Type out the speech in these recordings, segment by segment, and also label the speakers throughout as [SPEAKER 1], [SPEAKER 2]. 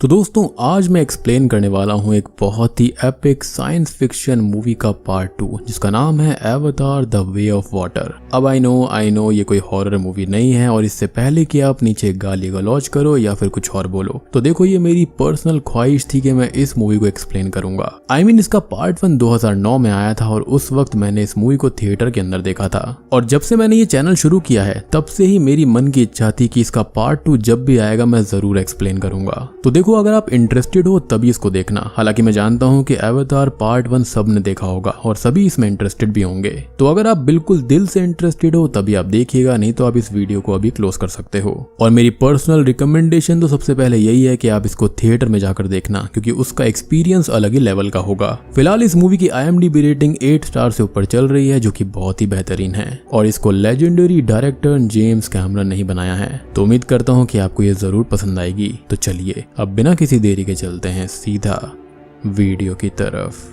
[SPEAKER 1] तो दोस्तों आज मैं एक्सप्लेन करने वाला हूँ एक बहुत ही एपिक साइंस फिक्शन मूवी का पार्ट 2 जिसका नाम है एवतार द वे ऑफ वाटर। अब आई नो ये कोई हॉरर मूवी नहीं है और इससे पहले कि आप नीचे गाली गलौज करो या फिर कुछ और बोलो तो देखो ये मेरी पर्सनल ख्वाहिश थी कि मैं इस मूवी को एक्सप्लेन करूंगा। इसका पार्ट 1 2009 में आया था और उस वक्त मैंने इस मूवी को थिएटर के अंदर देखा था और जब से मैंने ये चैनल शुरू किया है तब से ही मेरी मन की इच्छा थी कि इसका पार्ट 2 जब भी आएगा मैं जरूर एक्सप्लेन करूंगा। तो देखो अगर आप इंटरेस्टेड हो तभी इसको देखना। हालांकि मैं जानता हूँ कि एवतार पार्ट 1 सब ने देखा होगा और सभी इसमें इंटरेस्टेड भी होंगे, तो अगर आप बिल्कुल दिल से इंटरेस्टेड हो तभी आप देखिएगा, नहीं तो आप इस वीडियो को अभी क्लोज कर सकते हो। और मेरी पर्सनल रिकमेंडेशन तो सबसे पहले यही है कि आप इसको थिएटर में जाकर देखना क्योंकि उसका एक्सपीरियंस अलग ही लेवल का होगा। फिलहाल इस मूवी की IMDb रेटिंग 8 स्टार से ऊपर चल रही है जो कि बहुत ही बेहतरीन है और इसको लेजेंडरी डायरेक्टर जेम्स कैमरन ने ही बनाया है। तो उम्मीद करता हूँ कि आपको ये जरूर पसंद आएगी। तो चलिए अब बिना किसी देरी के चलते हैं सीधा वीडियो की तरफ।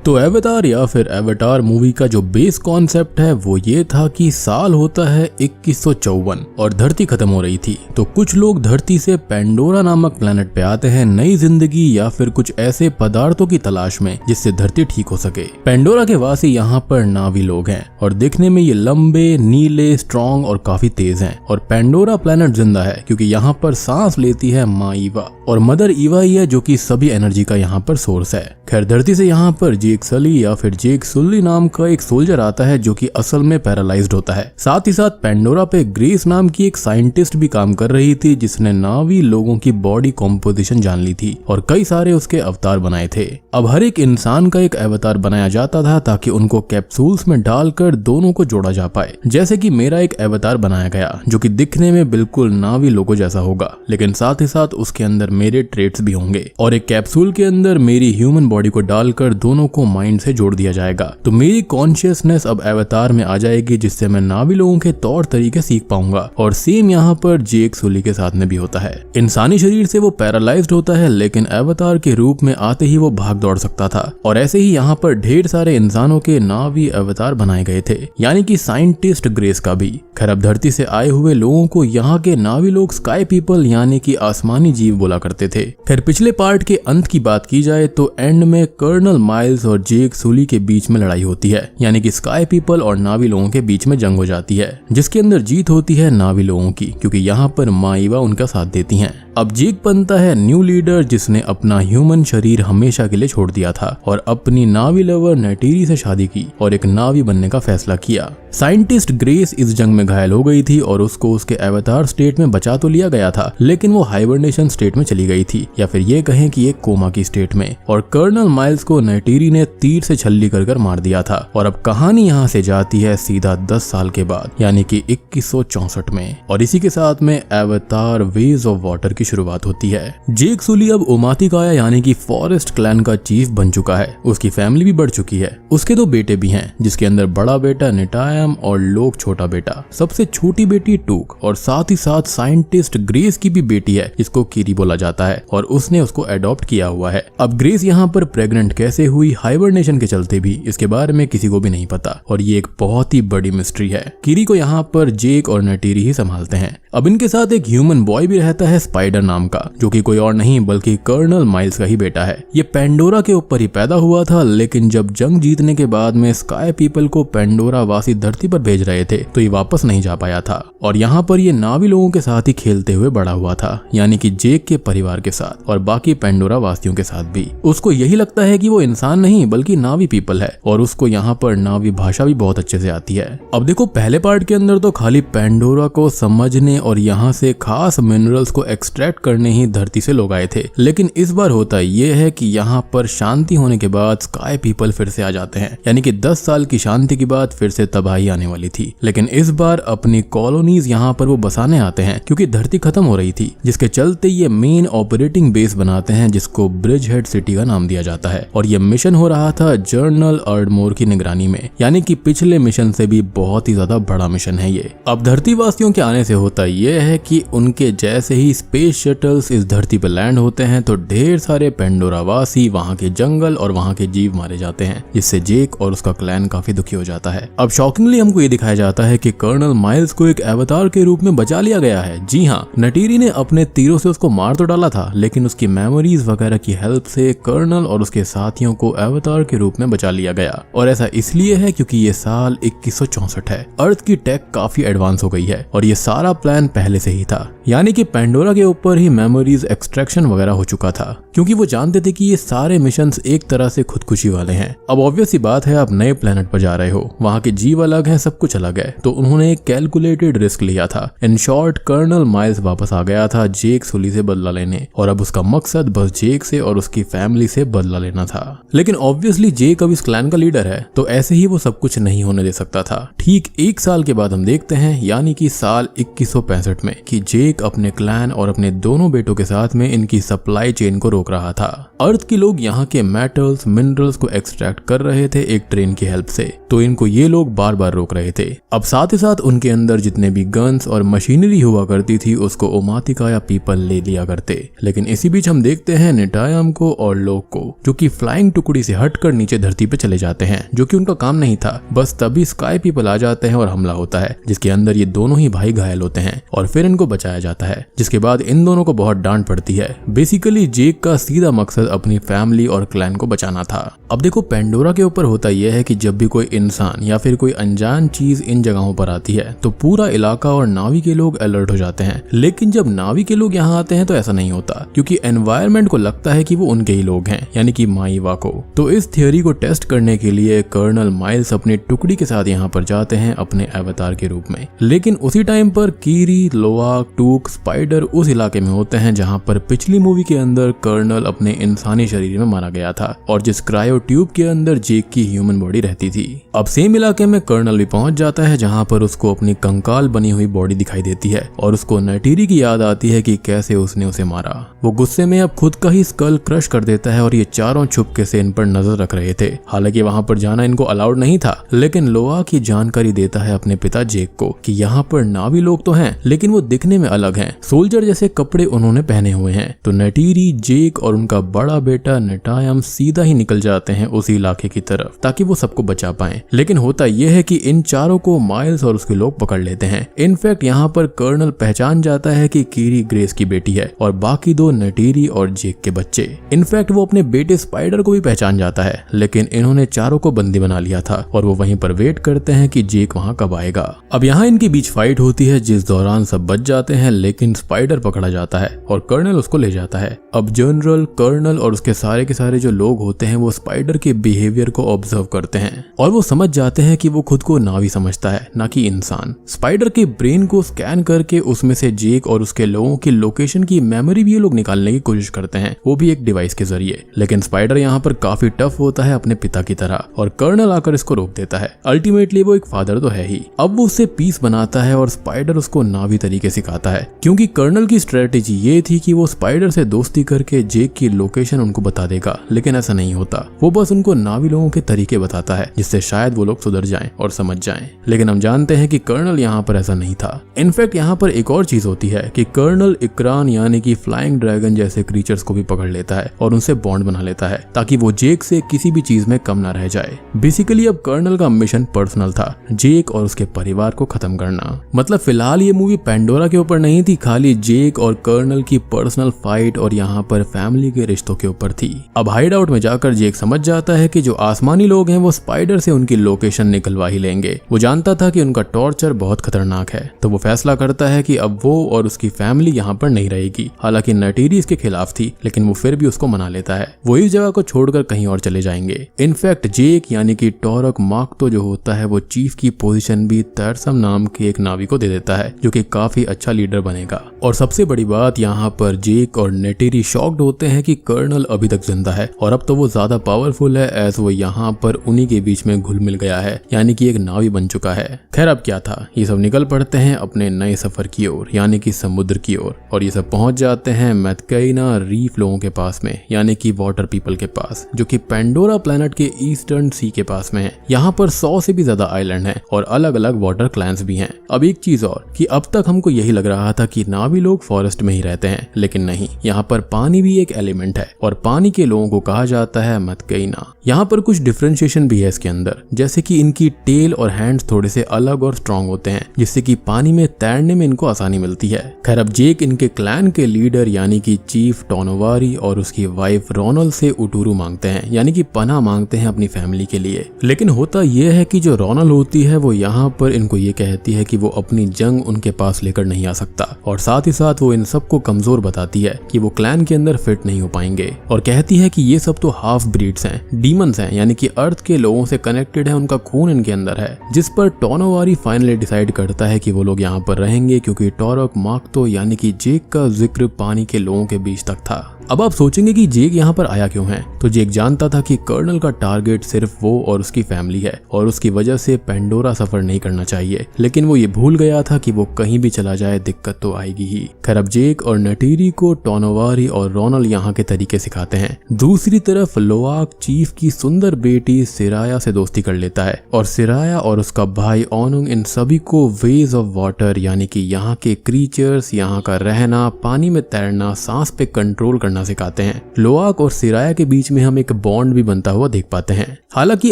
[SPEAKER 1] तो एवतार या फिर एवतार मूवी का जो बेस कॉन्सेप्ट है वो ये था कि साल होता है 2154 और धरती खत्म हो रही थी। तो कुछ लोग धरती से पेंडोरा नामक प्लेनेट पे आते हैं नई जिंदगी या फिर कुछ ऐसे पदार्थों की तलाश में जिससे धरती ठीक हो सके। पेंडोरा के वासी यहाँ पर नावी लोग हैं और दिखने में ये लंबे, नीले, स्ट्रॉन्ग और काफी तेज हैं। और पेंडोरा प्लेनेट जिंदा है क्योंकि यहाँ पर सांस लेती है माँ ईवा और मदर ईवा ही है जो कि सभी एनर्जी का यहाँ पर सोर्स है। खैर धरती से यहाँ पर जेक सली या फिर जेक सुल्ली नाम का एक सोल्जर आता है जो कि असल में पैरालाइज्ड होता है। साथ ही साथ पेंडोरा पे ग्रेस नाम की एक साइंटिस्ट भी काम कर रही थी जिसने नावी लोगों की बॉडी कॉम्पोजिशन जान ली थी और कई सारे उसके अवतार बनाए थे। अब हर एक इंसान का एक अवतार बनाया जाता था ताकि उनको कैप्सूल्स में डालकर दोनों को जोड़ा जा पाए। जैसे कि मेरा एक अवतार बनाया गया जो कि दिखने में बिल्कुल नावी लोगो जैसा होगा लेकिन साथ ही साथ उसके अंदर मेरे ट्रेट्स भी होंगे और एक कैप्सूल के अंदर मेरी ह्यूमन बॉडी को डालकर दोनों को माइंड से जोड़ दिया जाएगा। तो मेरी कॉन्शियसनेस अब अवतार में आ जाएगी जिससे मैं नावी लोगों के तौर तरीके सीख पाऊंगा। और सेम यहाँ पर जेक सुली के साथ में भी होता है। इंसानी शरीर से वो पैरालाइज्ड होता है लेकिन अवतार के रूप में आते ही वो भाग दौड़ सकता था। और ऐसे ही यहाँ पर ढेर सारे इंसानों के नावी अवतार बनाए गए थे यानी कि साइंटिस्ट ग्रेस का भी। खैर अब धरती से आए हुए लोगों को यहाँ के नावी लोग स्काई पीपल यानी कि आसमानी जीव बोला करते थे। फिर पिछले पार्ट के अंत की बात की जाए तो एंड में कर्नल माइल्स और जेक सुली के बीच में लड़ाई होती है यानी कि स्काई पीपल और नावी लोगों के बीच में जंग हो जाती है जिसके अंदर जीत होती है नावी लोगों की क्योंकि यहाँ पर माईवा उनका साथ देती हैं। अब जेक बनता है न्यू लीडर जिसने अपना ह्यूमन शरीर हमेशा के लिए छोड़ दिया था और अपनी नावी लवर नेटीरी से शादी की और एक नावी बनने का फैसला किया। साइंटिस्ट ग्रेस इस जंग में घायल हो गई थी और उसको उसके अवतार स्टेट में बचा तो लिया गया था लेकिन वो हाइबरनेशन स्टेट में चली गई थी या फिर ये कहें कि एक कोमा की स्टेट में। और कर्नल माइल्स को नेटीरी ने तीर से छल्ली कर मार दिया था। और अब कहानी यहाँ से जाती है सीधा 10 साल के बाद यानी कि 2164 में और इसी के साथ में एवतार वेज ऑफ वाटर की शुरुआत होती है। जेक सुली अब उमाती काया यानी कि फॉरेस्ट क्लैन का चीफ बन चुका है। उसकी फैमिली भी बढ़ चुकी है। उसके 2 बेटे भी हैं जिसके अंदर बड़ा बेटा निटायम और लोक छोटा बेटा। सबसे छोटी बेटी टूक और साथ ही साथ साइंटिस्ट ग्रेस की भी बेटी है जिसको कीरी बोला जाता है और उसने उसको एडॉप्ट किया हुआ है। अब ग्रेस यहाँ पर प्रेग्नेंट कैसे हुई हाइबरनेशन के चलते भी इसके बारे में किसी को भी नहीं पता और ये एक बहुत ही बड़ी मिस्ट्री है। कीरी को यहाँ पर जेक और नेटीरी ही संभालते हैं। अब इनके साथ एक ह्यूमन बॉय भी रहता है स्पाइडर नाम का जो कि कोई और नहीं बल्कि कर्नल माइल्स का ही बेटा है। ये पेंडोरा के ऊपर ही पैदा हुआ था लेकिन जब जंग जीतने के बाद में स्काई पीपल को पेंडोरा वासी धरती पर भेज रहे थे तो ये वापस नहीं जा पाया था और यहाँ पर ये नावी लोगों के साथ ही खेलते हुए बड़ा हुआ था यानी कि जेक के परिवार के साथ और बाकी पेंडोरा वासियों के साथ भी। उसको यही लगता है कि वो इंसान नहीं बल्कि नावी पीपल है और उसको यहाँ पर नावी भाषा भी बहुत अच्छे से आती है। अब देखो पहले पार्ट के अंदर तो खाली पेंडोरा को समझने और यहाँ से खास मिनरल्स को एक्सट्रैक्ट करने ही धरती से लोग आए थे लेकिन इस बार होता ये है कि यहाँ पर शांति होने के बाद स्काई पीपल फिर से आ जाते हैं यानी कि 10 साल की शांति के बाद फिर से तबाही आने वाली थी। लेकिन इस बार अपनी कॉलोनीज यहाँ पर वो बसाने आते हैं क्योंकि धरती खत्म हो रही थी जिसके चलते ये मेन ऑपरेटिंग बेस बनाते हैं जिसको ब्रिज हेड सिटी का नाम दिया जाता है और ये मिशन हो रहा था जनरल अर्डमोर की निगरानी में, यानी कि पिछले मिशन से भी बहुत ही ज्यादा बड़ा मिशन है ये। अब धरतीवासियों के आने से होता यह है कि उनके जैसे ही स्पेस शटल्स इस धरती पर लैंड होते हैं तो ढेर सारे पेंडोरा वासी, वहाँ के जंगल और वहाँ के जीव मारे जाते हैं, जिससे जेक और उसका क्लैन काफी दुखी हो जाता है। अब शॉकिंगली हमको ये दिखाया जाता है कि कर्नल माइल्स को एक अवतार के रूप में बचा लिया गया है। जी हाँ, नटीरी ने अपने तीरों से उसको मार तो डाला था, लेकिन उसकी मेमोरीज वगैरह की हेल्प से कर्नल और उसके साथियों को अवतार के रूप में बचा लिया गया। और ऐसा इसलिए है क्योंकि ये साल 2164 है। अर्थ की टेक काफी एडवांस हो गई है और ये सारा प्लान पहले से ही था, यानी कि पेंडोरा के ऊपर ही मेमोरीज एक्सट्रैक्शन वगैरह हो चुका था, क्योंकि वो जानते थे कि ये सारे मिशंस एक तरह से खुदकुशी वाले हैं। अब ऑब्वियस सी बात है, आप नए प्लेनेट पर जा रहे हो, वहाँ के जीव अलग हैं, सब कुछ अलग है, तो उन्होंने एक कैलकुलेटेड रिस्क लिया था। इन शॉर्ट, कर्नल माइल्स वापस आ गया था जेक सुली से बदला लेने, और अब उसका मकसद बस जेक से और उसकी फैमिली से बदला लेना था। लेकिन ऑब्वियसली जेक अब इस क्लैन का लीडर है, तो ऐसे ही वो सब कुछ नहीं होने दे सकता था। ठीक 1 साल के बाद हम देखते हैं, यानी कि साल 2165 में, कि जेक अपने क्लैन और अपने दोनों बेटों के साथ में इनकी सप्लाई चेन को रोक रहा था। अर्थ के लोग यहाँ के मेटल्स, मिनरल्स को एक्सट्रैक्ट कर रहे थे एक ट्रेन की हेल्प से, तो इनको ये लोग बार बार रोक रहे थे। अब साथ ही साथ उनके अंदर जितने भी गन्स और मशीनरी हुआ करती थी उसको ओमातिका या पीपल ले लिया करते। लेकिन इसी बीच हम देखते हैं नेटायम को और लोक को, जो कि फ्लाइंग टुकड़ी से हटकर नीचे धरती पे चले जाते हैं, जो कि उनका काम नहीं था। बस तभी स्काई पीपल आ जाते हैं और हमला होता है, जिसके अंदर ये दोनों ही भाई घायल होते हैं और फिर इनको बचाया जाता है, जिसके बाद इन दोनों को बहुत डांट पड़ती है। बेसिकली जेक का सीधा मकसद अपनी फैमिली और क्लैन को बचाना था। अब देखो, पेंडोरा के ऊपर होता यह है कि जब भी कोई इंसान या फिर कोई अनजान चीज इन जगहों पर आती है तो पूरा इलाका और नावी के लोग अलर्ट हो जाते हैं। लेकिन जब नावी के लोग यहाँ आते हैं तो ऐसा नहीं होता, क्योंकि एनवायरनमेंट को लगता है कि वो उनके ही लोग हैं, यानी कि माईवा को। तो इस थियोरी को टेस्ट करने के लिए कर्नल माइल्स अपनी टुकड़ी के साथ यहाँ पर जाते हैं अपने अवतार के रूप में। लेकिन उसी टाइम पर कीरी, लोवाक, टूक, स्पाइडर उस इलाके में होते हैं जहाँ पर पिछली मूवी के अंदर कर्नल अपने इंसानी शरीर में मारा गया था और जिस क्रायो ट्यूब के अंदर जेक की ह्यूमन बॉडी रहती थी। अब सेम इलाके में कर्नल भी पहुंच जाता है, जहाँ पर उसको अपनी कंकाल बनी हुई बॉडी दिखाई देती है और उसको नटीरी की याद आती है कि कैसे उसने उसे मारा। वो गुस्से में अब खुद का ही स्कल क्रश कर देता है और ये चारों छुपके से इन पर नजर रख रहे थे। हालांकि वहां पर जाना इनको अलाउड नहीं था, लेकिन लोआ की जानकारी देता है अपने पिता जेक को कि यहाँ पर नावी लोग तो हैं, लेकिन वो दिखने में अलग हैं। सोल्जर जैसे कपड़े उन्होंने पहने हुए हैं। तो नटीरी, जेक और उनका बड़ा बेटा नेटायम सीधा ही निकल जाते हैं उसी इलाके की तरफ ताकि वो सबको बचा पाए। लेकिन होता यह है कि इन चारों को माइल्स और उसके लोग पकड़ लेते हैं। इनफैक्ट यहाँ पर कर्नल पहचान जाता है कि कीरी ग्रेस की बेटी है और बाकी दो नटीरी और जेक के बच्चे। इनफैक्ट वो अपने बेटे स्पाइडर को भी पहचान जाता है, लेकिन इन्होंने चारों को बंदी बना लिया था और वो वहीं पर वेट करते हैं कि जेक वहां कब आएगा। अब यहाँ इनके बीच फाइट होती है, जिस दौरान सब बच जाते हैं, लेकिन स्पाइडर पकड़ा जाता है और कर्नल उसको ले जाता है। अब जनरल, कर्नल और उसके सारे के सारे जो लोग होते हैं वो स्पाइडर के बिहेवियर को ऑब्जर्व करते हैं और वो समझ जाते हैं कि वो खुद को नावी समझता है, ना कि इंसान। स्पाइडर के ब्रेन को स्कैन करके उसमें से जेक और उसके लोगों की लोकेशन की मेमोरी भी ये लोग निकालने की कोशिश करते हैं, वो भी एक डिवाइस के जरिए। लेकिन स्पाइडर यहाँ पर काफी टफ होता है अपने पिता की तरह और कर्नल आकर इसको रोक देता है। अल्टीमेटली वो एक फादर तो है ही। अब वो उससे पीस बनाता है और स्पाइडर उसको नावी तरीके सिखाता है, क्योंकि कर्नल की स्ट्रेटेजी ये थी कि वो स्पाइडर से दोस्ती करके जेक की लोकेशन उनको बता देगा, लेकिन ऐसा नहीं होता। वो बस उनको नावी लोगों के तरीके बताता है, जिससे शायद वो लोग सुधर जाएं और समझ जाएं। लेकिन हम जानते हैं कि कर्नल यहाँ पर ऐसा नहीं था। इनफैक्ट यहाँ पर एक और चीज होती है कि कर्नल इकरान यानी कि फ्लाइंग ड्रैगन जैसे क्रीचर्स को भी पकड़ लेता है और उनसे बॉन्ड बना लेता है ताकि वो जेक से किसी भी चीज में कम ना रह जाए। बेसिकली अब कर्नल का मिशन पर्सनल था, जेक और उसके परिवार को खत्म करना। मतलब फिलहाल ये मूवी पेंडोरा के ऊपर नहीं थी, खाली जेक और कर्नल की पर्सनल फाइट और यहाँ पर फैमिली के रिश्तों के ऊपर थी। अब हाइड आउट में जाकर जेक समझ जाता है कि जो आसमानी लोग हैं वो स्पाइडर से उनकी लोकेशन निकलवा ही लेंगे। वो जानता था कि उनका टॉर्चर बहुत खतरनाक है, तो वो फैसला करता है कि अब वो और उसकी फैमिली यहाँ पर नहीं रहेगी। हालांकि नटीरी इसके खिलाफ थी, लेकिन वो फिर भी उसको मना लेता है। वो इस जगह को छोड़कर कहीं और चले जाएंगे। इनफैक्ट जेक यानी कि टॉरक मार्क्तो जो होता है वो चीफ की पोजीशन भी तैरसम नाम के एक नावी को दे देता है, जो कि काफी अच्छा लीडर बनेगा। और सबसे बड़ी बात, यहाँ पर जेक और नटीरी शॉक्ड होते हैं कि कर्नल अभी तक जिंदा है और अब तो वो ज्यादा पावरफुल है, एज वो यहाँ पर उन्हीं के बीच में घुल मिल गया है, यानी कि एक नावी बन चुका है। खैर अब क्या था, ये सब निकल पड़ते हैं अपने नए सफर की ओर, यानी कि समुद्र की ओर, और ये सब पहुंच जाते हैं मैथकैना रीफ लोगों के पास में, यानी कि वाटर पीपल के पास, जो कि कि पेंडोरा प्लैनेट के ईस्टर्न सी के पास में है। यहाँ पर 100 से भी ज्यादा आइलैंड हैं और अलग अलग वाटर क्लैंस भी हैं। अब एक चीज और कि अब तक हमको यही लग रहा था कि नावी लोग फॉरेस्ट में ही रहते हैं, लेकिन नहीं, यहाँ पर पानी भी एक एलिमेंट है और पानी के लोगों को कहा जाता है मतकईना। यहाँ पर कुछ डिफरेंशिएशन भी है इसके अंदर, जैसे कि इनकी टेल और हैंड्स थोड़े से अलग और स्ट्रॉन्ग होते हैं, जिससे कि पानी में तैरने में इनको आसानी मिलती है। खैर अब जेक इनके क्लैन के लीडर यानी कि चीफ टोनोवारी और उसकी वाइफ रोनल से उटूरू मांगते हैं, यानी कि पनाह मांगते हैं अपनी फैमिली के लिए। लेकिन होता यह है कि जो रोनल होती है वो यहाँ पर इनको ये कहती है कि वो अपनी जंग उनके पास लेकर नहीं आ सकता, और साथ ही साथ वो इन सबको कमजोर बताती है कि वो क्लैन के अंदर फिट नहीं हो पाएंगे, और कहती है कि ये सब तो हाफ ब्रीड्स हैं, डीमंस हैं, यानी कि अर्थ के लोगों से कनेक्टेड है, उनका खून इनके अंदर है। जिस पर टोनोवारी फाइनली डिसाइड करता है कि वो लोग यहाँ पर रहेंगे, क्योंकि टोरक मार्कतो यानी कि जेक का जिक्र पानी के लोगों के बीच तक था। अब आप सोचेंगे कि जेक यहाँ पर आया क्यों है, तो जेक जानता था कि कर्नल का टारगेट सिर्फ वो और उसकी फैमिली है और उसकी वजह से पेंडोरा सफर नहीं करना चाहिए, लेकिन वो ये भूल गया था कि वो कहीं भी चला जाए दिक्कत तो आएगी ही। खैर अब जेक और नटीरी को टोनोवारी और रोनल यहाँ के तरीके सिखाते हैं। दूसरी तरफ लोआक चीफ की सुंदर बेटी सिराया से दोस्ती कर लेता है और सिराया और उसका भाई ओनुंग इन सभी को वेज ऑफ वाटर यानी कि यहाँ के क्रीचर्स, यहाँ का रहना, पानी में तैरना, सांस पे कंट्रोल करना सिखाते हैं। लोआक और सिराया के बीच में हम एक बॉन्ड भी बनता हुआ देख पाते हैं। हालांकि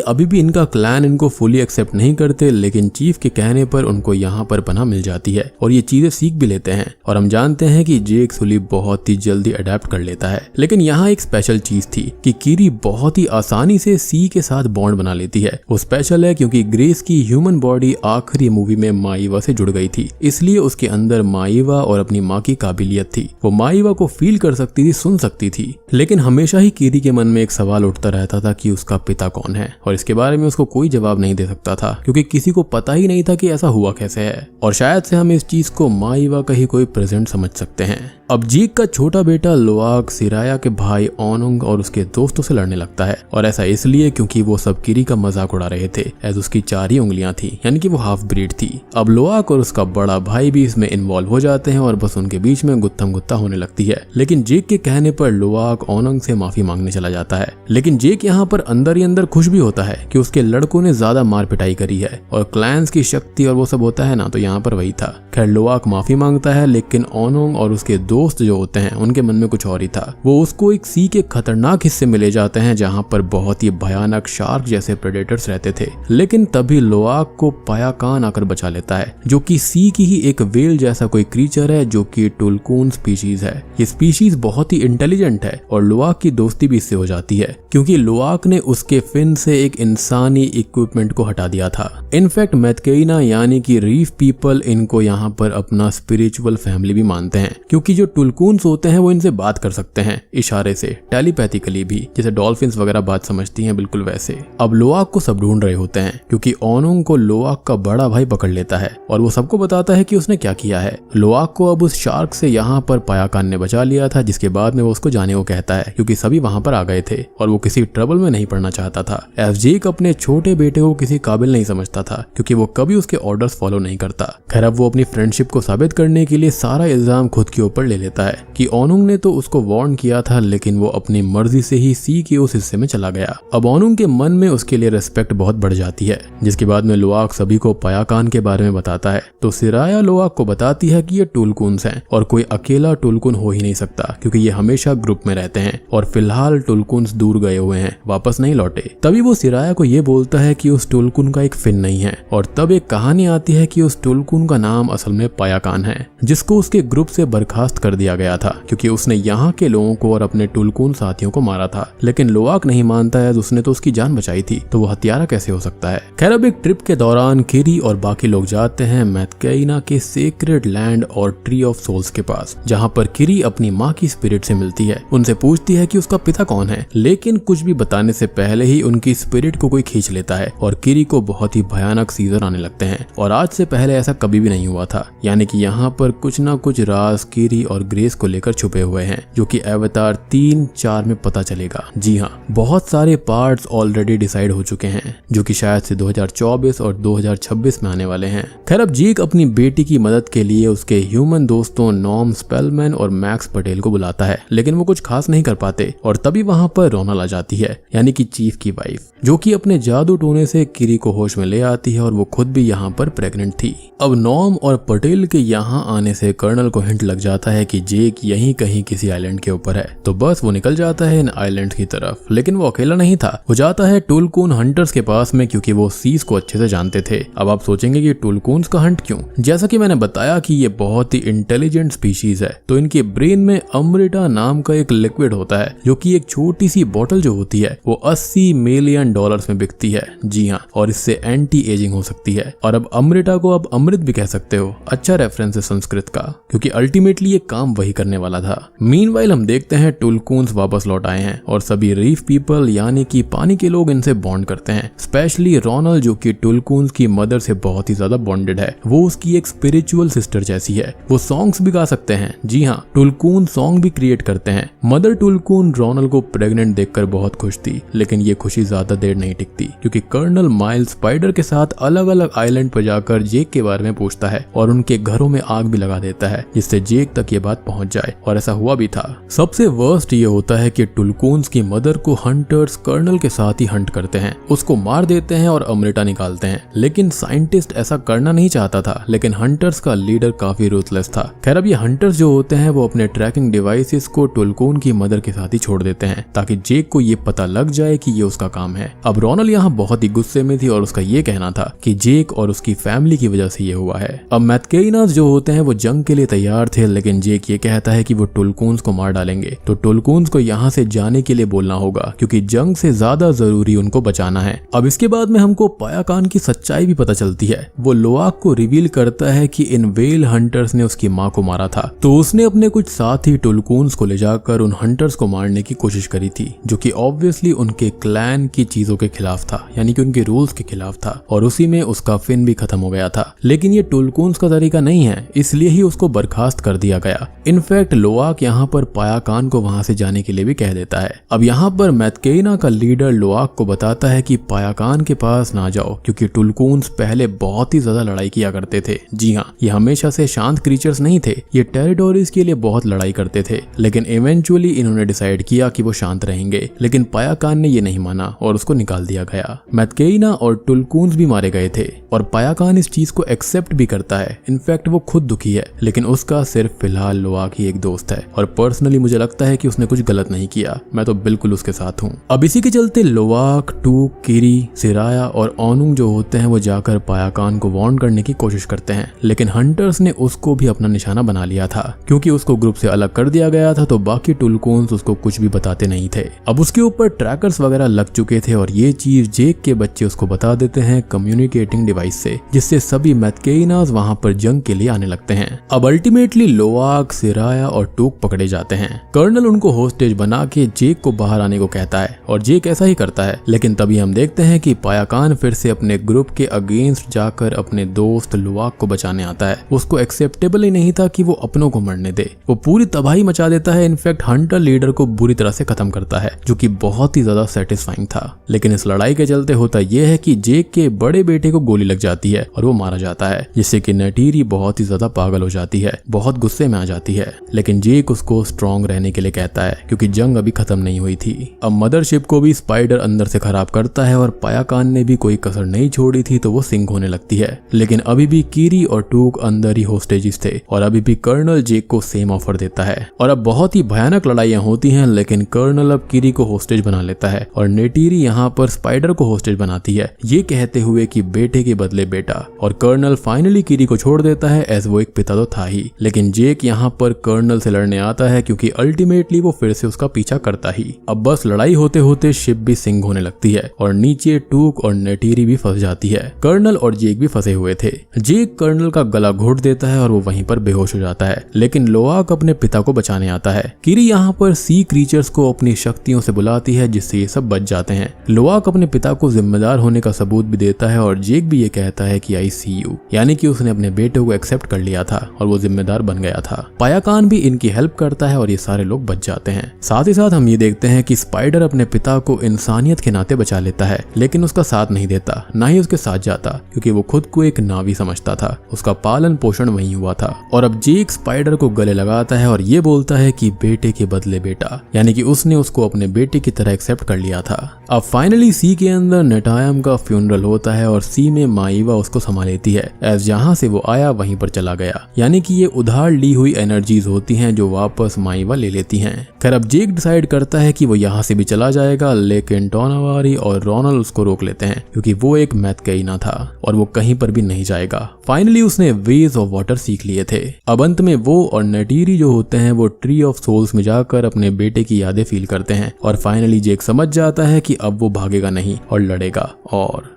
[SPEAKER 1] अभी भी इनका क्लैन इनको फुली एक्सेप्ट नहीं करते, लेकिन चीफ के कहने पर उनको यहाँ पर पनाह मिल जाती है और ये चीजें सीख भी लेते हैं। और हम जानते हैं कि जेक सुली बहुत ही जल्दी अडेप्ट कर लेता है। लेकिन यहाँ एक स्पेशल चीज थी कि किरी बहुत ही आसानी से सी के साथ बॉन्ड बना लेती है। वो स्पेशल है क्योंकि ग्रेस की ह्यूमन बॉडी आखिरी मूवी में माईवा से जुड़ गई थी, इसलिए उसके अंदर माईवा और अपनी माँ की काबिलियत थी। वो माईवा को फील कर सकती थी, सुन सकती थी। लेकिन हमेशा ही किरी के मन में एक सवाल उठता रहता था कि उसका पिता कौन है, और इसके बारे में उसको कोई जवाब नहीं दे सकता था, क्योंकि किसी को पता ही नहीं था कि ऐसा हुआ कैसे है। और शायद से हम इस चीज को माईवा का ही कोई प्रेजेंट समझ सकते हैं। अब जेक का छोटा बेटा लोआक सिराया के भाई ओनुंग और उसके दोस्तों से लड़ने लगता है, और ऐसा इसलिए क्योंकि वो सब किरी का मजाक उड़ा रहे थे, एज उसकी 4 ही उंगलियां थी, यानी कि वो हाफ ब्रीड थी। अब लोआक और उसका बड़ा भाई भी इसमें इन्वॉल्व हो जाते हैं और बस उनके बीच में गुत्थम गुत्ता होने लगती है। लेकिन जेक के कहने पर लोआक ओनुंग से माफी मांगने चला जाता है। लेकिन जेक यहाँ पर अंदर ही अंदर खुश भी होता है कि उसके लड़कों ने ज्यादा मार पिटाई करी है और क्लैंस की शक्ति और वो सब होता है ना, तो यहाँ पर वही था। खैर लोआक माफी मांगता है, लेकिन ओनुंग और उसके दोस्त जो होते हैं उनके मन में कुछ और ही था। वो उसको एक सी के खतरनाक हिस्से में ले जाते हैं जहाँ पर बहुत ही भयानक शार्क जैसे प्रेडेटर्स रहते थे। लेकिन तभी लोआक को पायाकान आकर बचा लेता है, जो कि सी की ही एक वेल जैसा कोई क्रीचर है, जो कि टुलकून स्पीशीज है। ये स्पीशीज बहुत ही इंटेलिजेंट है और लोआक की दोस्ती भी इससे हो जाती है, क्योंकि लोआक ने उसके फिन से एक इंसानी इक्विपमेंट को हटा दिया था। इनफैक्ट मैथकेइना यानी कि रीफ पीपल इनको यहाँ पर अपना स्पिरिचुअल फैमिली भी मानते हैं, क्योंकि जो टुलकून्स होते हैं वो इनसे बात कर सकते हैं इशारे से, टेलीपैथिकली भी, जैसे डॉल्फिन्स वगैरह बात समझती हैं, बिल्कुल वैसे। अब लोआक को सब ढूंढ रहे होते हैं, क्योंकि ओनुंग को लोआक का बड़ा भाई पकड़ लेता है और वो सबको बताता है कि उसने क्या किया है। लोआक को अब उस शार्क से यहाँ पर पायाकान ने बचा लिया था, जिसके बाद में वो उसको जाने को कहता है, क्योंकि सभी वहां पर आ गए थे और वो किसी ट्रबल में नहीं पड़ना चाहता था। जेक अपने छोटे बेटे को किसी काबिल नहीं समझता था, क्योंकि वो कभी उसके ऑर्डर्स फॉलो नहीं करता। खैर अब वो अपनी फ्रेंडशिप को साबित करने के लिए सारा इल्जाम खुद के ऊपर ले लेता है कि ओनुंग ने तो उसको वार्न किया था, लेकिन वो अपनी मर्जी से ही सी के उस हिस्से में चला गया। अब ओनुंग के मन में उसके लिए रिस्पेक्ट बहुत बढ़ जाती है, जिसके बाद में लोआक सभी को पायाकान के बारे में बताता है। तो सिराया लोआक को बताती है कि ये टुलकून्स हैं और कोई अकेला टुलकून हो ही नहीं सकता, क्योंकि ये हमेशा ग्रुप में रहते हैं और फिलहाल टुलकून्स दूर गए हुए हैं, वापस नहीं लौटे। तभी वो सिराया को ये बोलता है कि उस टुलकून का एक फिन नहीं है, और तब एक कहानी आती है कि उस टुलकून का नाम असल में पायाकान है, जिसको उसके ग्रुप से बर्खास्त कर दिया गया था, क्योंकि उसने यहाँ के लोगों को और अपने टुलकून साथियों को मारा था। लेकिन लोआक नहीं मानता है, उसने तो उसकी जान बचाई थी, तो वो हत्यारा कैसे हो सकता है। खैर अब एक ट्रिप के दौरान किरी और बाकी लोग जाते हैं मैथकेइना के सेक्रेड लैंड और ट्री ऑफ सोल्स के पास, जहाँ पर किरी अपनी माँ की स्पिरिट से मिलती है। उनसे पूछती है कि उसका पिता कौन है, लेकिन कुछ भी बताने से पहले ही उनकी स्पिरिट को कोई खींच लेता है और किरी को बहुत ही भयानक सीजर आने लगते हैं, और आज से पहले ऐसा कभी भी नहीं हुआ था। यानी कि यहाँ पर कुछ ना कुछ राज किरी और ग्रेस को लेकर छुपे हुए हैं, जो कि अवतार 3-4 में पता चलेगा। जी हाँ, बहुत सारे पार्ट्स ऑलरेडी डिसाइड हो चुके हैं, जो कि शायद से 2024 और 2026 में आने वाले हैं। खैर, अब जेक अपनी बेटी की मदद के लिए उसके ह्यूमन दोस्तों नॉर्म स्पेलमैन और मैक्स पटेल को बुलाता है, लेकिन वो कुछ खास नहीं कर पाते और तभी वहां पर रोनल आ जाती है, यानी कि चीफ की वाइफ, जो कि अपने जादू टोने से किरी को होश में ले आती है और वो खुद भी यहाँ पर प्रेग्नेंट थी। अब नॉर्म और पटेल के यहाँ आने से कर्नल को हिंट लग जाता है कि जेक यहीं कहीं किसी आइलैंड के ऊपर है, तो बस वो निकल जाता है इन आइलैंड की तरफ। लेकिन वो अकेला नहीं था, वो जाता है टुलकून हंटर्स के पास में, क्योंकि वो सीज को अच्छे से जानते थे। अब आप सोचेंगे कि टुलकून्स का हंट क्यों? जैसा कि मैंने बताया कि ये बहुत ही इंटेलिजेंट स्पीशीज है, तो इनके ब्रेन में अमृता नाम का एक लिक्विड होता है, जो कि एक छोटी सी बोतल जो होती है वो $80 मिलियन में बिकती है। जी हाँ, और इससे एंटी एजिंग हो सकती है। और अब अमृता को अब अमृत भी कह सकते हो। अच्छा रेफरेंस है संस्कृत का, क्योंकि अल्टीमेटली ये काम वही करने वाला था। मीनवाइल हम देखते हैं टुलकून्स वापस लौट आए हैं और सभी रीफ पीपल यानी कि पानी के लोग इनसे बॉन्ड करते हैं। स्पेशली रोनल, जो कि टुलकून्स की मदर से बहुत ही ज्यादा बॉन्डेड है। वो उसकी एक स्पिरिचुअल सिस्टर जैसी है। वो सॉन्ग्स भी गा सकते हैं। जी हाँ, टुलकून सॉन्ग भी क्रिएट करते हैं। मदर टुलकून रोनल को प्रेग्नेंट देखकर बहुत खुश थी, लेकिन ये खुशी ज्यादा देर नहीं टिकती, क्योंकि कर्नल माइल्स स्पाइडर के साथ अलग अलग आइलैंड पर जाकर जेक के बारे में पूछता है और उनके घरों में आग भी लगा देता है, जिससे जेक तक ये बात पहुंच जाए, और ऐसा हुआ भी था। सबसे वर्स्ट ये होता है कि टुलकून्स की मदर को हंटर्स कर्नल के साथ ही हंट करते हैं, उसको मार देते हैं और अमृता निकालते हैं। लेकिन साइंटिस्ट ऐसा करना नहीं चाहता था, लेकिन हंटर्स का लीडर काफी रूथलेस था। खैर, अब ये हंटर्स जो होते हैं वो अपने ट्रैकिंग डिवाइसेस को टुलकून की मदर के साथ ही छोड़ देते हैं, ताकि जेक को ये पता लग जाए कि ये उसका काम है। अब रोनल यहाँ बहुत ही गुस्से में थी और उसका ये कहना था कि जेक और उसकी फैमिली की वजह से ये हुआ है। अब मैथकेइनास जो होते हैं वो जंग के लिए तैयार थे, लेकिन जेक ये कहता है कि वो टुलकून्स को मार डालेंगे, तो टुलकून्स को यहाँ से जाने के लिए बोलना होगा, क्योंकि जंग से ज्यादा जरूरी उनको बचाना है। अब इसके बाद में हमको पायाकान की सच्चाई भी पता चलती है। वो लोआक को रिवील करता है कि इन वेल हंटर्स ने उसकी माँ को मारा था, तो उसने अपने कुछ साथी टुलकून्स को ले जाकर उन हंटर्स को मारने की कोशिश करी थी, जो कि ऑब्वियसली उनके क्लैन की चीजों के खिलाफ था, यानी कि उनके रूल्स के खिलाफ था, और उसी में उसका फिन भी खत्म हो गया था। लेकिन ये टुलकून्स का तरीका नहीं है, इसलिए ही उसको बर्खास्त कर दिया गया। इनफैक्ट लोआक यहाँ पर पायाकान को वहां से जाने के लिए भी कह देता है। अब यहाँ पर मैथकेइना का लीडर लोआक को बताता है कि पायाकान के पास ना जाओ, क्योंकि टुलकून्स पहले बहुत ही ज्यादा लड़ाई किया करते थे। जी हाँ, ये हमेशा से शांत क्रीचर्स नहीं थे, ये टेरिटोरीज के लिए बहुत लड़ाई करते थे, लेकिन इवेंचुअली इन्होंने डिसाइड किया कि वो शांत रहेंगे। लेकिन पायाकान ने ये नहीं माना और उसको निकाल दिया गया। मैथकेइना और टुलकून्स भी मारे गए थे और पायाकान इस चीज को एक्सेप्ट भी करता है। इनफैक्ट वो खुद दुखी है, लेकिन उसका सिर्फ फिलहाल लोआक ही एक दोस्त है, और पर्सनली मुझे लगता है कि उसने कुछ गलत नहीं किया। मैं तो बिल्कुल उसके साथ हूँ। अब इसी के चलते लोआक, टूक, किरी, सिराया और ओनुंग जो होते हैं वो जाकर पायाकान को वार्न करने की कोशिश करते हैं, लेकिन हंटर्स ने उसको भी अपना निशाना बना लिया था। क्योंकि उसको ग्रुप से अलग कर दिया गया था, तो बाकी टुलकून्स उसको कुछ भी बताते नहीं थे। अब उसके ऊपर ट्रैकर्स वगैरह लग चुके थे, और ये चीज जेक के बच्चे उसको बता देते हैं कम्युनिकेटिंग डिवाइस से, जिससे सभी मैथकेइनास वहां पर जंग के लिए आने लगते हैं। अब अल्टीमेटली लोआक, सिराया और टूक पकड़े जाते हैं। कर्नल उनको होस्टेज बना के जेक को बाहर आने को कहता है, और जेक ऐसा ही करता है। लेकिन तभी हम देखते हैं कि पायाकान फिर से अपने ग्रुप के अगेंस्ट जाकर अपने दोस्त लोआक को बचाने आता है। उसको एक्सेप्टेबल ही नहीं था कि वो अपनों को मरने दे। वो पूरी तबाही मचा देता है, इनफैक्ट हंटर लीडर को बुरी तरह से खत्म करता है, जो कि बहुत ही ज्यादा सेटिस्फाइंग था। लेकिन इस लड़ाई के चलते होता यह है कि जेक के बड़े बेटे को गोली लग जाती है और वो मारा जाता है, जिससे कि नेटीरी बहुत ही ज्यादा पागल हो जाती है, बहुत गुस्से में आ जाती है। लेकिन जेक उसको स्ट्रॉन्ग रहने के लिए कहता है, क्योंकि जंग अभी खत्म नहीं हुई थी। अब मदरशिप को भी स्पाइडर अंदर से खराब करता है, और पायाकान ने भी कोई कसर नहीं छोड़ी थी, तो वो सिंक होने लगती है। लेकिन अभी भी कीरी और टूक अंदर ही होस्टेजिस थे, और अभी भी कर्नल जेक को सेम ऑफर देता है। और अब बहुत ही भयानक लड़ाइयां होती हैं, लेकिन कर्नल अब कीरी को होस्टेज बना लेता है, और नेटीरी यहाँ पर स्पाइडर को होस्टेज बनाती है, ये कहते हुए कि बेटे के बदले बेटा। और कर्नल फाइनली कीरी को छोड़ देता है, एज वो एक पिता तो था ही। लेकिन जेक यहाँ पर कर्नल से लड़ने आता है, क्योंकि अल्टीमेटली वो फिर से उसका पीछा करता ही। अब बस लड़ाई होते होते शिप भी सिंक होने लगती है, और नीचे टूक और नेटीरी भी फंस जाती है। कर्नल और जेक भी फंसे हुए थे। जेक कर्नल का गला घोट देता है और वो वहीं पर बेहोश हो जाता है, लेकिन लोआक अपने पिता को बचाने आता है। कीरी यहाँ पर सी क्रीचर्स को अपनी शक्तियों से बुलाती है, जिससे ये सब बच जाते हैं। लोआक अपने पिता को जिम्मेदार होने का सबूत भी देता है, और जेक भी ये कहता है कि आई सी यू, यानी कि उसने अपने बेटे को एक्सेप्ट कर लिया था और वो जिम्मेदार बन गया था। पायाकान भी इनकी हेल्प करता है और ये सारे लोग बच जाते हैं। साथ ही साथ हम ये देखते हैं कि स्पाइडर अपने पिता को इंसानियत के नाते बचा लेता है, लेकिन उसका साथ नहीं देता, ना ही उसके साथ जाता, क्योंकि वो खुद को एक नावी समझता था। उसका पालन पोषण वहीं हुआ था। और अब जेक स्पाइडर को गले लगाता है और ये बोलता है कि बेटे के बदले बेटा, यानी कि उसने उसको अपने बेटे की तरह एक्सेप्ट कर लिया था। अब फाइनली सी के अंदर नेटायम का फ्यूनरल होता है और सी में माइवा उसको संभाल लेती है, एज जहां से वो आया वहीं पर चला गया, यानी कि ये उधार ली हुई एनर्जीज होती हैं जो वापस माइवा ले लेती हैं। खैर अब जेक डिसाइड करता है कि वो यहाँ से भी चला जाएगा, लेकिन टोनावारी और रोनल उसको रोक लेते हैं क्योंकि वो एक मैथकेइना था और वो कहीं पर भी नहीं जाएगा। फाइनली उसने वेज ऑफ वाटर सीख लिए थे। अब अंत में वो और नेटीरी जो होते हैं वो ट्री ऑफ सोल्स में जाकर अपने बेटे की यादें फील करते हैं और फाइनली जेक समझ जाता है कि अब वो भागेगा नहीं और लड़ेगा। और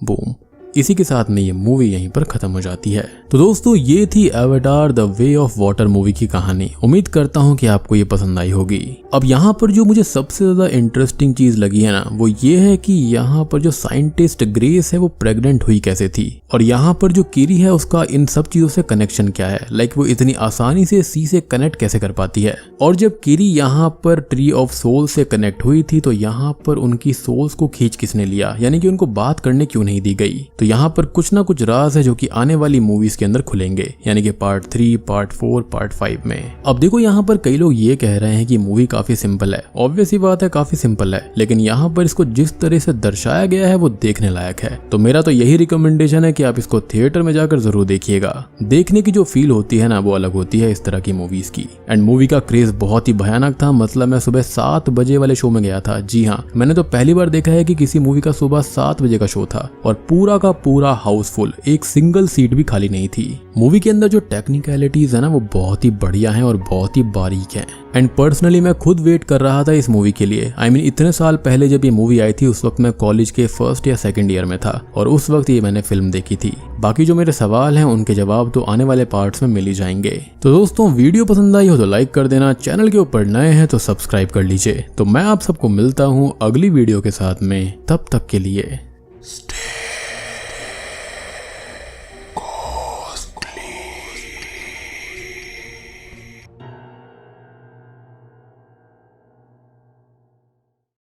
[SPEAKER 1] बूम, इसी के साथ में ये मूवी यहीं पर खत्म हो जाती है। तो दोस्तों ये थी Avatar the way of water movie की कहानी। उम्मीद करता हूँ कि आपको ये पसंद आई होगी। अब यहाँ पर जो मुझे सबसे ज्यादा इंटरेस्टिंग चीज लगी है ना, वो ये है कि यहाँ पर जो साइंटिस्ट ग्रेस है वो प्रेग्नेंट हुई कैसे थी, और यहाँ पर जो किरी है उसका इन सब चीजों से कनेक्शन क्या है। लाइक वो इतनी आसानी से सी से कनेक्ट कैसे कर पाती है। और जब किरी यहाँ पर ट्री ऑफ सोल से कनेक्ट हुई थी तो यहाँ पर उनकी सोल्स को खींच किसने लिया, यानी कि उनको बात करने क्यों नहीं दी गई। तो यहाँ पर कुछ ना कुछ राज है जो कि आने वाली मूवीज के अंदर खुलेंगे, यानी कि पार्ट 3, पार्ट 4, पार्ट 5 में। अब देखो यहाँ पर कई लोग ये कह रहे हैं कि मूवी काफी सिंपल है। ऑब्वियस ही बात है, काफी सिंपल है, लेकिन यहाँ पर इसको जिस तरह से दर्शाया गया है वो देखने लायक है। तो मेरा तो यही रिकमेंडेशन है कि आप इसको थिएटर में जाकर जरूर देखिएगा। देखने की जो फील होती है ना वो अलग होती है इस तरह की मूवीज की। एंड मूवी का क्रेज बहुत ही भयानक था। मतलब मैं सुबह 7 बजे वाले शो में गया था। जी हाँ, मैंने तो पहली बार देखा है कि किसी मूवी का सुबह 7 बजे का शो था और पूरा का पूरा हाउसफुल, एक सिंगल सीट भी खाली नहीं थी। मूवी के अंदर जो टेक्निकलिटीज है ना वो बहुत ही बढ़िया हैं और बहुत ही बारीक हैं। एंड पर्सनली मैं खुद वेट कर रहा था इस मूवी के लिए। I mean, इतने साल पहले जब ये मूवी आई थी उस वक्त मैं कॉलेज के फर्स्ट या सेकंड ईयर में था और उस वक्त ये मैंने फिल्म देखी थी। बाकी जो मेरे सवाल हैं उनके जवाब तो आने वाले पार्ट्स में मिल ही जाएंगे। तो दोस्तों वीडियो पसंद आई हो तो लाइक कर देना, चैनल के ऊपर नए हैं तो सब्सक्राइब कर लीजिए। तो मैं आप सबको मिलता हूँ अगली वीडियो के साथ में, तब तक के लिए